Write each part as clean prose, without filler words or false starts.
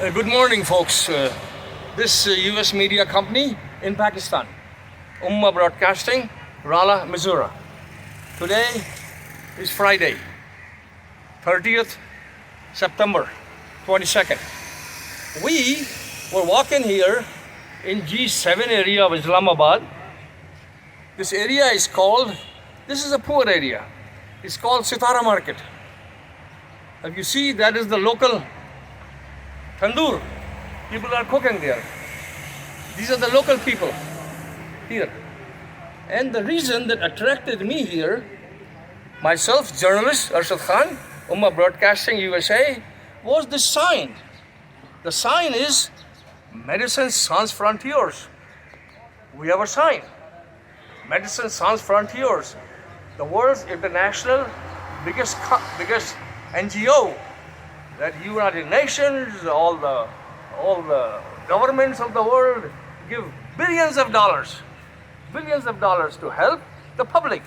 Good morning, folks. This U.S. media company in Pakistan, Ummah Broadcasting, Raleigh, Missouri. Today is Friday, 30th September 22nd. We were walking here in G7 area of Islamabad. This area is called, this is a poor area. It's called Sitara Market. If you see, that is the local tandoor. People are cooking there. These are the local people here. And the reason that attracted me here, myself, journalist Arshad Khan, Ummah Broadcasting USA, was the sign. The sign is Medicine Sans Frontières. We have a sign. Medicine Sans Frontières, the world's international biggest NGO. That United Nations, all the governments of the world give billions of dollars to help the public.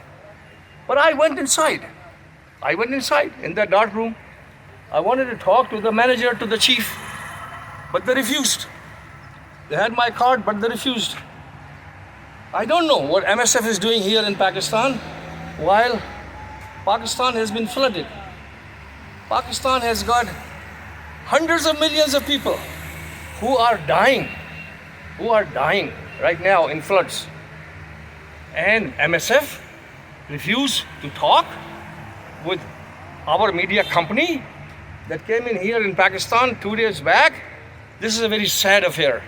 But I went inside in that dark room. I wanted to talk to the manager, to the chief, but they refused. They had my card, but they refused. I don't know what MSF is doing here in Pakistan while Pakistan has been flooded. Pakistan has got hundreds of millions of people who are dying right now in floods. And MSF refused to talk with our media company that came in here in Pakistan 2 days back. This is a very sad affair.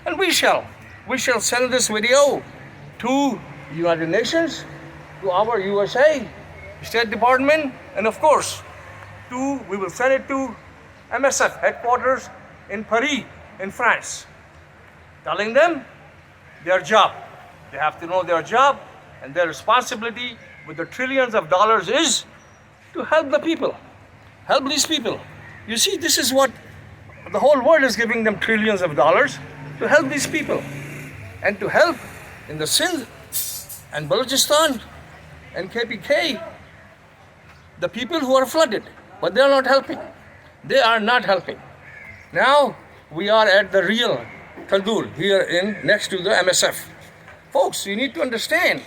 And we shall send this video to United Nations, to our USA State Department, and of course, we will send it to MSF headquarters in Paris, in France, telling them their job. They have to know their job, and their responsibility with the trillions of dollars is to help the people, help these people. You see, this is what the whole world is giving them, trillions of dollars to help these people, and to help in the Sindh and Balochistan and KPK, the people who are flooded, but they are not helping. They are not helping. Now we are at the real tandoor here next to the MSF. Folks, you need to understand,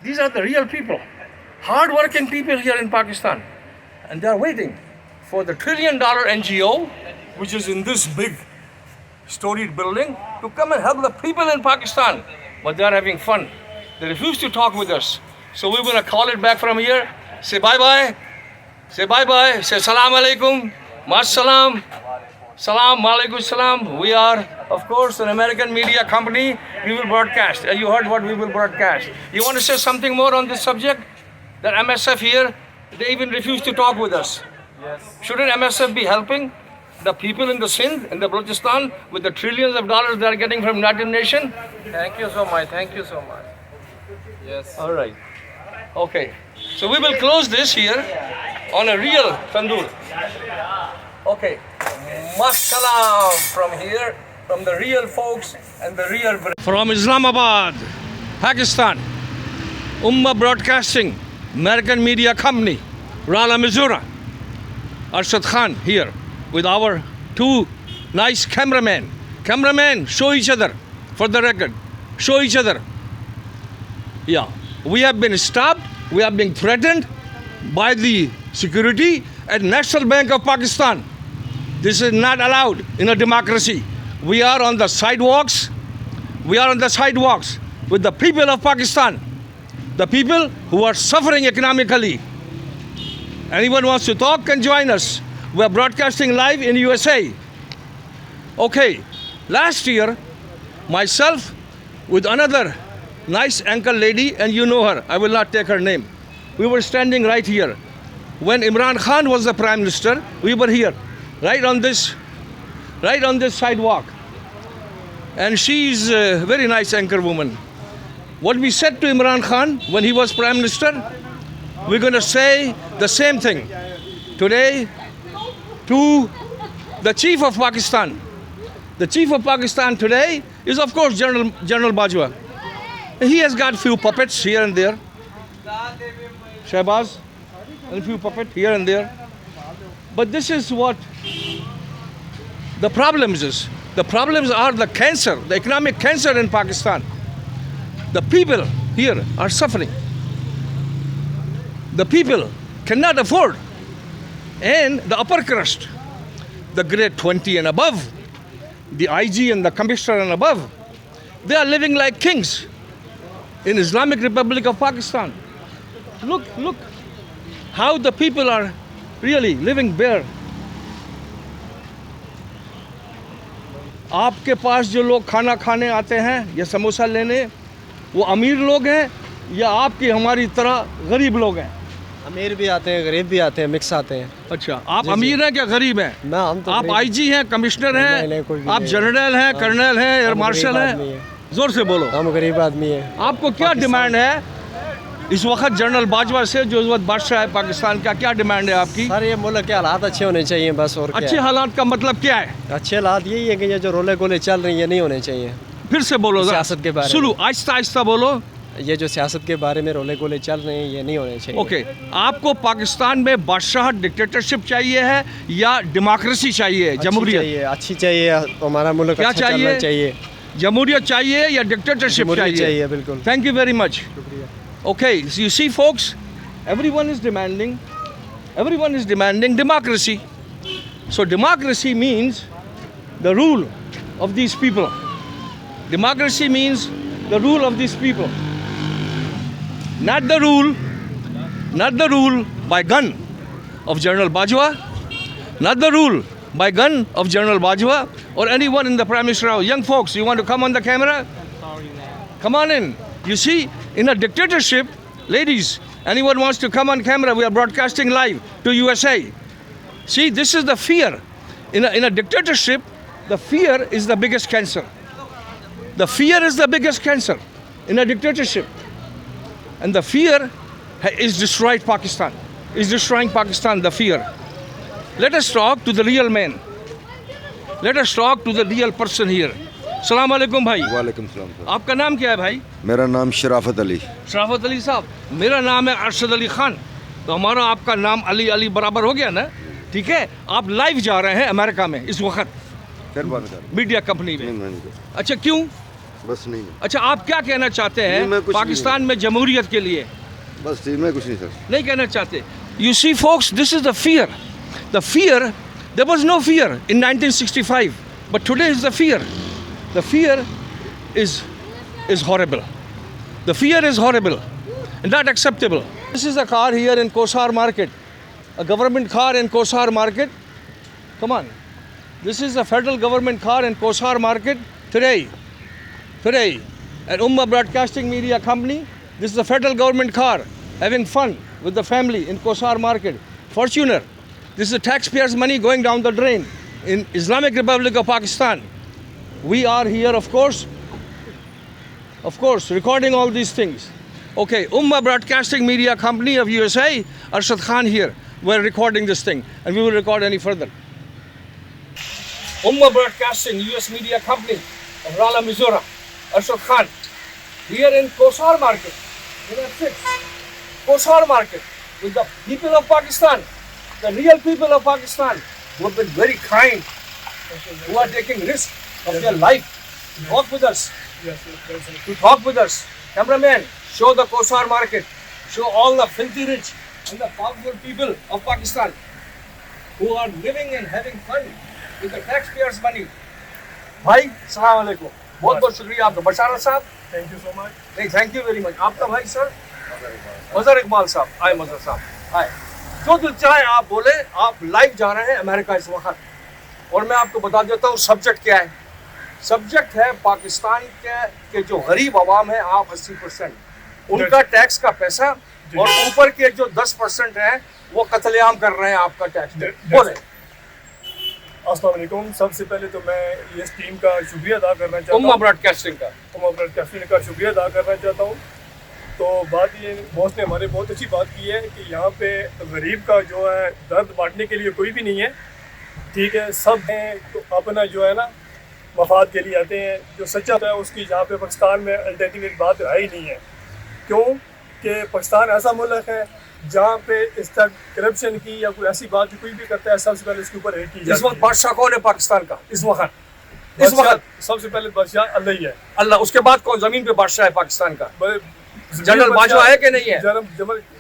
these are the real people, hard-working people here in Pakistan, and they are waiting for the $1 trillion NGO, which is in this big storied building, to come and help the people in Pakistan, but they are having fun. They refuse to talk with us. So we're going to call it back from here. Say bye-bye. Say bye-bye. Say salam alaikum. Mas salam. Salam alaikum salam. We are, of course, an American media company. We will broadcast. You heard what we will broadcast. You want to say something more on this subject? That MSF here, they even refuse to talk with us. Yes. Shouldn't MSF be helping the people in the Sindh and the Balochistan with the trillions of dollars they are getting from United Nations? Thank you so much. Thank you so much. Yes. All right. Okay. So we will close this here on a real tandoor. Okay. Masalam from here, from the real folks and the real... From Islamabad, Pakistan, Ummah Broadcasting, American media company, Raleigh, Missouri. Arshad Khan here with our two nice cameramen. Cameramen, show each other for the record. Show each other. Yeah, we have been stopped, we have been threatened by the security at National Bank of Pakistan. This is not allowed in a democracy. We are on the sidewalks. We are on the sidewalks with the people of Pakistan, the people who are suffering economically. Anyone wants to talk can join us. We are broadcasting live in USA. Okay, last year, myself with another nice anchor lady, and you know her, I will not take her name. We were standing right here. When Imran Khan was the Prime Minister, we were here, right on this sidewalk. And she's a very nice anchor woman. What we said to Imran Khan when he was Prime Minister, we're going to say the same thing today to the Chief of Pakistan. The Chief of Pakistan today is, of course, General Bajwa. He has got few puppets here and there. Shahbaz, and a few puppets here and there. But this is what The problems are the cancer, the economic cancer in Pakistan. The people here are suffering. The people cannot afford. And the upper crust, the grade 20 and above, the IG and the commissioner and above, they are living like kings in Islamic Republic of Pakistan. Look how the people are really living bare. आपके पास जो लोग खाना खाने आते हैं या समोसा लेने, वो अमीर लोग हैं या आपकी हमारी तरह गरीब लोग हैं? अमीर भी आते हैं, गरीब भी आते हैं, मिक्स आते हैं। अच्छा, आप अमीर हैं क्या गरीब हैं? ना, हम तो आप आईजी हैं, कमिश्नर हैं, नहीं, आप जनरल हैं, कर्नल हैं, एयर मार्शल हैं? जोर से बोलो। हम गरीब आदमी हैं। आपको क्या डिमांड है इस वक्त जनरल बाजवा से, जो इस वक्त बादशाह है पाकिस्तान का? क्या डिमांड है आपकी? सर, ये मुल्क के हालात अच्छे होने चाहिए बस, और अच्छे हालात का मतलब क्या है? अच्छे हालात यही है कि ये जो रोले गोले चल रही है नहीं होने चाहिए। फिर से बोलो, सियासत के बारे में। शुरू आहिस्ता आहिस्ता बोलो। ये जो सियासत के बारे में रोले गोले चल रहे हैं ये नहीं होने चाहिए। ओके, आपको पाकिस्तान में बादशाह डिक्टेटरशिप चाहिए है या डेमोक्रेसी चाहिए, जमहूरियत? अच्छी चाहिए, हमारा मुल्क क्या अच्छा चलना चाहिए। जमहूरियत चाहिए या डिक्टेटरशिप चाहिए? बिल्कुल। Thank you very much. Okay, so you see folks, everyone is demanding democracy. So democracy means the rule of these people. Democracy means the rule of these people. Not the rule by gun of General Bajwa, not the rule by gun of General Bajwa or anyone in the Prime Minister. Young folks, you want to come on the camera? Come on in. You see, in a dictatorship, ladies, anyone wants to come on camera, we are broadcasting live to USA. See, this is the fear. In a dictatorship, the fear is the biggest cancer. The fear is the biggest cancer in a dictatorship. And the fear is destroying Pakistan, the fear. Let us talk to the real man. Let us talk to the real person here. सलाम अलैकुम भाई। वालेकुम सलाम। आपका नाम क्या है भाई? मेरा नाम शराफत अली। शराफत अली साहब, मेरा नाम है अरशद अली खान। तो हमारा आपका नाम अली अली बराबर हो गया ना? ठीक है, आप लाइव जा रहे हैं अमेरिका में इस वक्त मीडिया कंपनी में। अच्छा, क्यों? बस नहीं। अच्छा, आप क्या कहना चाहते हैं पाकिस्तान में जमहूरियत के लिए? बस मैं कुछ नहीं सर, नहीं कहना चाहते। You see folks, this is the fear. There was no fear in 1965, but today is the fear. The fear is horrible. The fear is horrible and not acceptable. This is a car here in Kosar Market, a government car in Kosar Market. Come on. This is a federal government car in Kosar Market today. At Ummah Broadcasting Media Company, this is a federal government car having fun with the family in Kosar Market. Fortuner. This is the taxpayers' money going down the drain in Islamic Republic of Pakistan. We are here, of course, recording all these things. Okay, Ummah Broadcasting Media Company of USA, Arshad Khan here. We're recording this thing, and we will record any further. Ummah Broadcasting, US Media Company of Raleigh, Missouri, Arshad Khan, here in Kosar Market, in F6, Kosar Market, with the people of Pakistan, the real people of Pakistan, who have been very kind, who are taking risks of their life to talk with us. Cameraman, show the Kosar Market, show all the filthy rich and the powerful people of Pakistan who are living and having fun with the taxpayers' money. भाई, सलाम अलैकुम। बहुत बहुत शुक्रिया आपका। बशारत साहब, thank you so much. नहीं, thank you very much. आपका भाई सर मजहर इकबाल साहब, आए मजहर साहब, आए। जो दिल चाहे आप बोले। आप लाइव जा रहे हैं अमेरिका इस वक्त, और मैं आपको बता देता हूँ सब्जेक्ट क्या है। सब्जेक्ट है पाकिस्तान के जो गरीब आवाम है, आप 80%, उनका टैक्स का पैसा, और ऊपर के जो 10% है वो कत्लेआम कर रहे हैं आपका टैक्स। बोले। अस्सलाम वालेकुम। सबसे पहले तो मैं इस टीम का शुक्रिया अदा करना चाहता हूँ, उम्मा ब्रॉडकास्टिंग का शुक्रिया अदा करना चाहता हूँ। तो बात ये, बॉस ने हमारे बहुत अच्छी बात की है कि यहाँ पे गरीब का जो है दर्द बांटने के लिए कोई भी नहीं है, ठीक है। सब हैं तो अपना जो है ना मफाद के लिए आते हैं। जो सच्चा है उसकी यहाँ पे पाकिस्तान में अल्टरनेटिव बात है ही नहीं है। क्यों कि पाकिस्तान ऐसा मुल्क है जहाँ पे इस तक करप्शन की या कोई ऐसी बात कोई भी करता है सबसे पहले इसके ऊपर रेड की इस वक्त बादशाह कौन है पाकिस्तान का? इस वक्त सबसे पहले बादशाह अल्लाह ही है। अल्लाह, उसके बाद कौन जमीन पे बादशाह है पाकिस्तान का? जनरल बाजवा है कि नहीं है?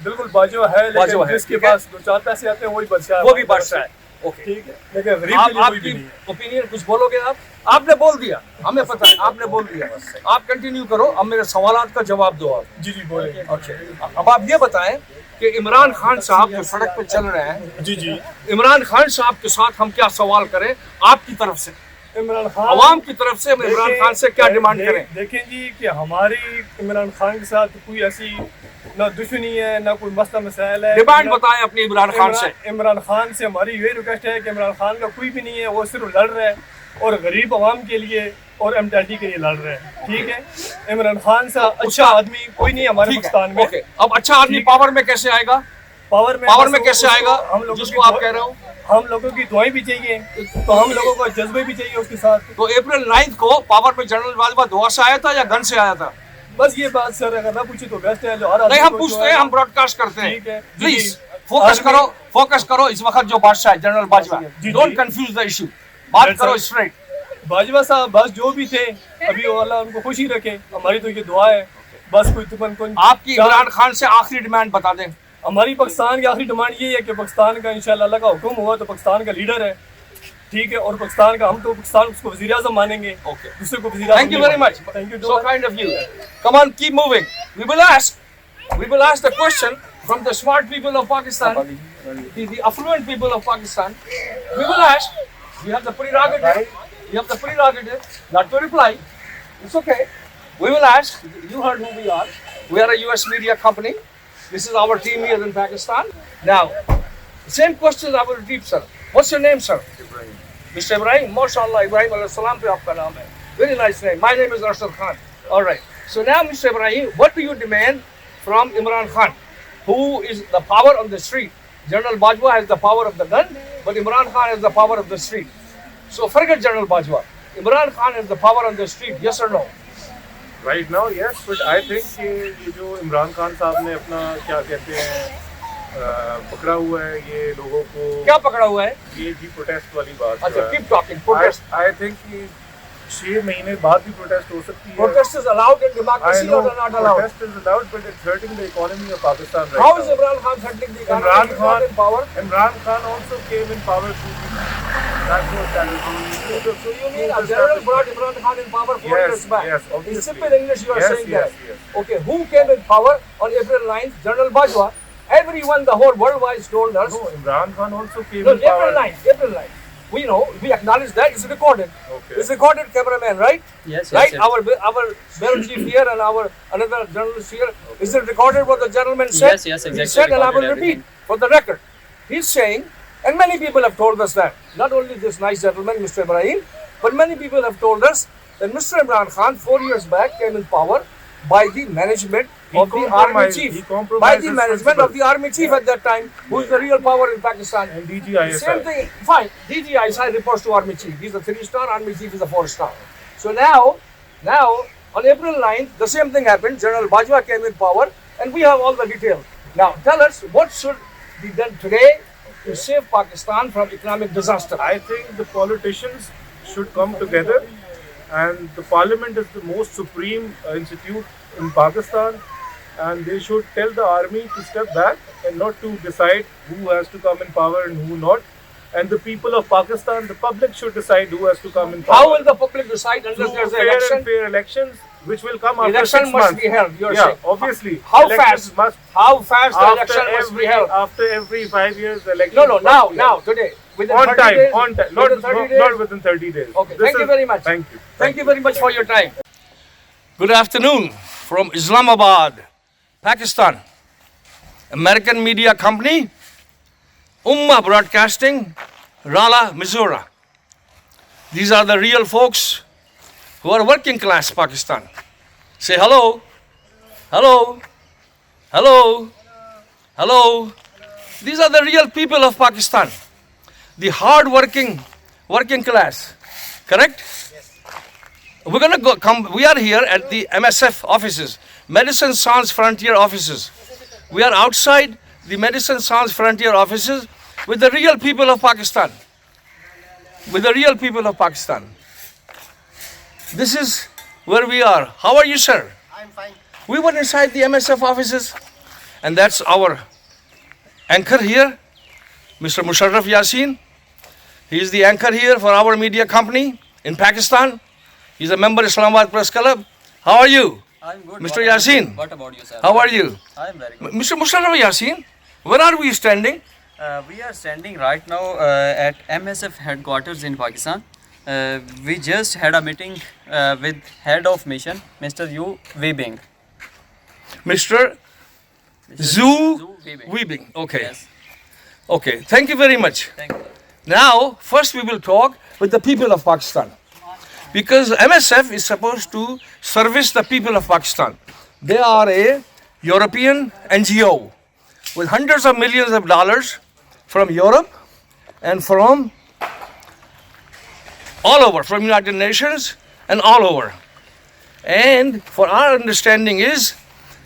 बिल्कुल बाजवा है, लेकिन जिसके पास दो चार पैसे आते हैं वही बादशाह, वो भी बादशाह है। ओके, ठीक है, लेकिन गरीब के लिए कोई भी नहीं है। ओपिनियन कुछ बोलोगे आप? आपने बोल दिया, हमें पता है, आपने बोल दिया, आप कंटिन्यू करो। अब मेरे सवालात का जवाब दो आप। जी बोले। अच्छा, अब आप ये बताएं कि इमरान खान साहब जो सड़क पे चल रहे हैं, जी इमरान खान साहब के साथ हम क्या सवाल करें आपकी तरफ से, इमरान खान अवाम की तरफ से? हम इमरान खान से क्या डिमांड करें? देखें जी कि हमारी इमरान खान के साथ कोई ऐसी ना दुश्मनी है ना कोई मसला मसाइल है। डिमांड बताएं अपनी इमरान खान से। इमरान खान से हमारी ये रिक्वेस्ट है कि इमरान खान का कोई भी नहीं है, वो सिर्फ लड़ रहा है और गरीब आवाम के लिए और M20 के लिए लड़ रहे हैं, ठीक है। इमरान खान से अच्छा आदमी कोई नहीं हमारे पाकिस्तान में। ओके, अब अच्छा आदमी पावर में कैसे आएगा? पावर में कैसे आएगा? हम लोग जिसको आप कह रहे हो, हम लोगों की दुआएं भी चाहिए, तो हम लोगों को जज्बे भी चाहिए उसके साथ। तो अप्रैल 9 को पावर में जनरल बाजवा दुआ से आया था या गन से आया था? बस ये बात सर अगर ना पूछे तो बेस्ट है। नहीं, हम पूछते हैं, हम ब्रॉडकास्ट करते हैं। ठीक है, प्लीज फोकस करो। इस वक्त जो बादशाह है general Bajwa, don't confuse the issue, बात करो स्ट्रेट। बाजवा साहब बस जो भी थे अभी वो अल्लाह उनको खुशी रखे, हमारी तो ये दुआ है। बस कोई तुमन आपकी इमरान खान से आखिरी डिमांड बता दें। हमारी पाकिस्तान की आखिरी डिमांड ये है कि पाकिस्तान का इंशाल्लाह अल्लाह का हुक्म हुआ तो पाकिस्तान का लीडर है, ठीक है, और पाकिस्तान का हम तो पाकिस्तान उसको वज़ीर आज़म मानेंगे। ओके, दूसरे को वज़ीर आज़म। Thank you very much, thank you, so kind of you. Come on, keep moving. We will ask the question from the smart people of Pakistan, the affluent people of Pakistan. We will ask. We have the prerogative. You have the prerogative not to reply. It's okay. We will ask. You heard who we are. We are a US media company. This is our team here in Pakistan. Now, same questions I will repeat, sir. What's your name, sir? Ibrahim. Mr. Ibrahim. MashaAllah, Ibrahim alayhi salam pe aapka naam hai. Very nice name. My name is Arshad Khan. All right. So now, Mr. Ibrahim, what do you demand from Imran Khan, who is the power on the street? General Bajwa has the power of the gun, but Imran Khan has the power of the street. So forget General Bajwa. Imran Khan has the power on the street, yes or no? Right now, yes, but I think कि ये जो इमरान खान साहब ने अपना क्या कहते हैं पकड़ा हुआ है ये लोगों को। क्या पकड़ा हुआ है? ये जी प्रोटेस्ट वाली बात। अच्छा, keep talking. Protest. I think कि 6 महीने बाद भी प्रोटेस्ट हो सकती है। Protest is allowed in democracy or not allowed? Protest is allowed, but it's hurting the economy of Pakistan right How now. is Imran Khan hurting the economy? Imran Khan also came in power through the national strategy. So you mean a general brought Imran Khan in power 4 years back? Yes, In obviously. simple English you are saying Yes. that. Okay, who came in power on April 9th? General Bajwa. Everyone, the whole world wise told us. No, Imran Khan also came No, in power. April 9th. We know, we acknowledge that. It's recorded. Okay. It's recorded, cameraman, right? Yes, right? yes. Our bureau chief here and our another journalist here. Is it recorded what the gentleman said? Yes, yes, exactly. He said, and I will Recorded repeat for the record. He's saying, and many people have told us that, not only this nice gentleman, Mr. Ibrahim, but many people have told us that Mr. Imran Khan 4 years back came in power by the management of the army chief. By the management of the army chief at that time, who is the real power in Pakistan. And DGISI. Same thing, fine. DGISI reports to army chief. He's a 3-star, army chief is a 4-star. So now, on April 9th, the same thing happened. General Bajwa came in power, and we have all the details. Now, tell us what should be done today to save Pakistan from economic disaster. I think the politicians should come together, and the parliament is the most supreme institute in Pakistan, and they should tell the army to step back and not to decide who has to come in power and who not. And the people of Pakistan, the public should decide who has to come in power. How will the public decide unless there's an election? Fair elections, which will come after Election 6 months. must be held, you're yeah, saying. obviously. How Elections fast? Must, How fast the after election must be held? After every 5 years, the election. No, now, today. Within On 30 time, days? on time. Within 30 days? Not within 30 days. Okay, thank you very much. Thank you. Thank you very much for your time. Good afternoon from Islamabad, Pakistan. American media company, Ummah Broadcasting, Raleigh, Missouri. These are the real folks who are working class Pakistan. Say hello. Hello. Hello. Hello. These are the real people of Pakistan. The hard working class. Correct? We're going to we are here at the MSF offices. Medicine Sans Frontier offices. We are outside the Medicine Sans Frontier offices with the real people of Pakistan. With the real people of Pakistan. This is where we are. How are you, sir? I'm fine. We were inside the MSF offices, and that's our anchor here, Mr. Musharraf Yasin. He is the anchor here for our media company in Pakistan. He's a member of Islamabad Press Club. How are you? I'm good. Mr. Yasin? What about you, sir? How are you? I'm very good. Mr. Musharraf Yasin, where are we standing? We are standing right now at MSF headquarters in Pakistan. We just had a meeting with head of mission, Mr. Yu Weibing. Mr. Zhu Weibing. Weibing. Okay. Yes. Okay. Thank you very much. Thank you. Now, first we will talk with the people of Pakistan. Because MSF is supposed to service the people of Pakistan. They are a European NGO with hundreds of millions of dollars from Europe and from all over, from United Nations and all over. And for our understanding is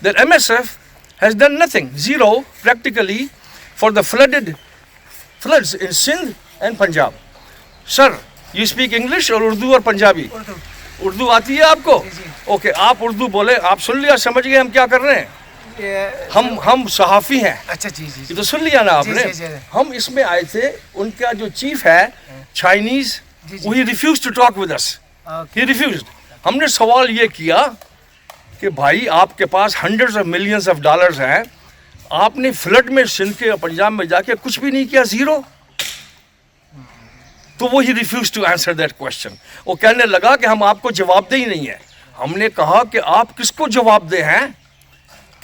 that MSF has done nothing, zero practically, for the floods in Sindh and Punjab. Sir, you speak English or Urdu or Punjabi? Urdu आती है आपको? Okay, आप उर्दू बोले, आप सुन लिया, समझ गए हम क्या कर रहे हैं? हम सहाफ़ी हैं। अच्छा जी जी ये तो सुन लिया ना आपने? जी, जी, जी। हम इसमें आए थे, उनका जो चीफ है, चाइनीज, वो ही refuse to talk with us. He refused. हमने सवाल ये किया कि भाई आपके पास hundreds of millions of dollars हैं, आपने फ्लड में सिंध के पंजाब में जाके कुछ भी नहीं किया, जीरो। तो वो ही refuse to answer that question. वो कहने लगा कि हम आपको जवाबदेही नहीं है। हमने कहा कि आप किसको जवाबदेह हैं?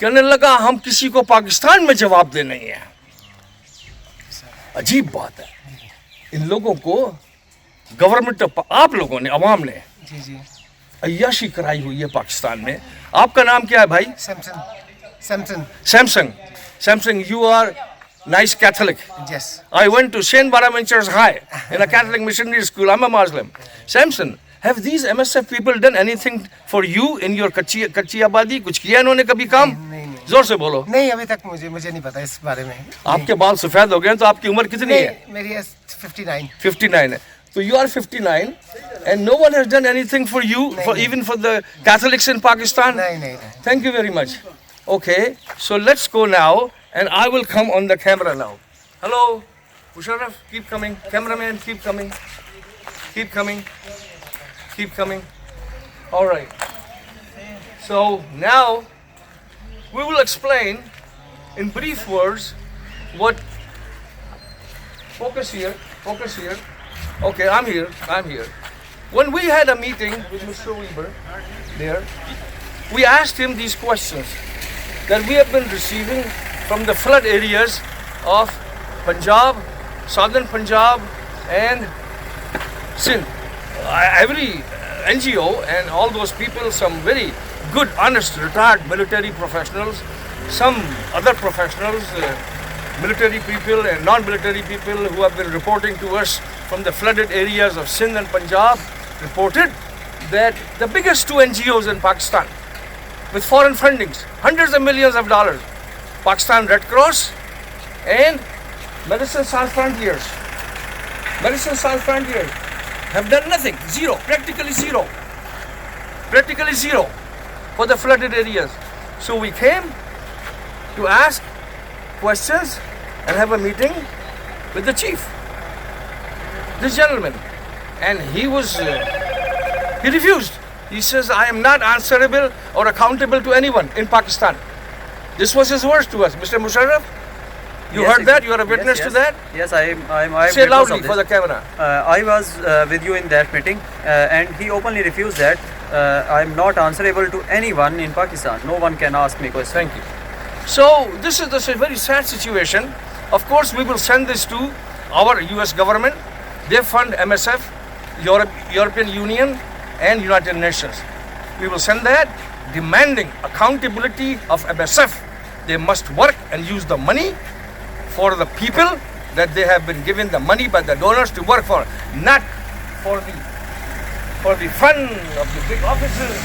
कहने लगा हम किसी को पाकिस्तान में जवाबदेह नहीं है। अजीब बात है, इन लोगों को गवर्नमेंट, आप लोगों ने, अवाम ने जी जी अय्याशी कराई हुई है पाकिस्तान में। आपका नाम क्या है भाई? Samsung Samsung, you are nice Catholic. Yes. I went to St. Bonaventure's High in a Catholic missionary school. I'm a Muslim. Samson, have these MSF people done anything for you in your कच्ची आबादी? कुछ किया इन्होंने कभी काम? नहीं। जोर से बोलो। नहीं, अभी तक मुझे नहीं पता इस बारे में। आपके बाल सफेद हो गए हैं, तो आपकी उम्र कितनी है? मेरी 59। 59 है। So you are 59 and no one has done anything for you, even for the Catholics in Pakistan? नहीं। Thank you very much. Okay, so let's go now and I will come on the camera now. Hello, Musharraf, keep coming. Cameraman, keep coming. Keep coming. Keep coming. All right. So now we will explain in brief words what. Focus here. Okay, I'm here. When we had a meeting with Mr. Weber there, we asked him these questions that we have been receiving from the flood areas of Punjab, southern Punjab and Sindh. Every NGO and all those people, some very good, honest, retired military professionals, some other professionals, military people and non-military people who have been reporting to us from the flooded areas of Sindh and Punjab, reported that the biggest two NGOs in Pakistan with foreign fundings, hundreds of millions of dollars, Pakistan Red Cross and Medicine Sans Frontières, have done nothing, zero, practically zero for the flooded areas. So we came to ask questions and have a meeting with the chief, this gentleman, and he refused. He says, I am not answerable or accountable to anyone in Pakistan. This was his words to us. Mr. Musharraf, you heard that? You are a witness to that? Yes, I'm Say loudly for the camera. I was with you in that meeting and he openly refused that I'm not answerable to anyone in Pakistan. No one can ask me questions. Thank you. So this is a very sad situation. Of course, we will send this to our US government. They fund MSF, European Union and United Nations. We will send that demanding accountability of MSF. They must work and use the money for the people that they have been given the money by the donors to work for, not for the fun of the big offices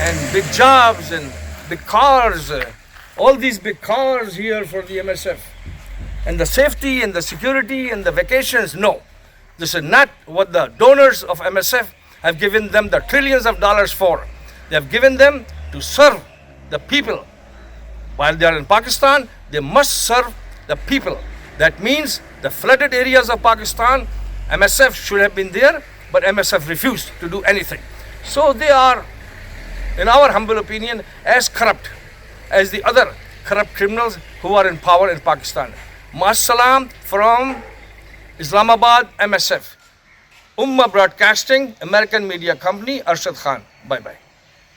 and big jobs and big cars, all these big cars here for the MSF. And the safety and the security and the vacations, no. This is not what the donors of MSF have given them the trillions of dollars for. They have given them to serve the people. While they are in Pakistan, they must serve the people. That means the flooded areas of Pakistan, MSF should have been there, but MSF refused to do anything. So they are, in our humble opinion, as corrupt as the other corrupt criminals who are in power in Pakistan. Masalam from Islamabad, MSF. Ummah Broadcasting, American Media Company, Arshad Khan. Bye-bye.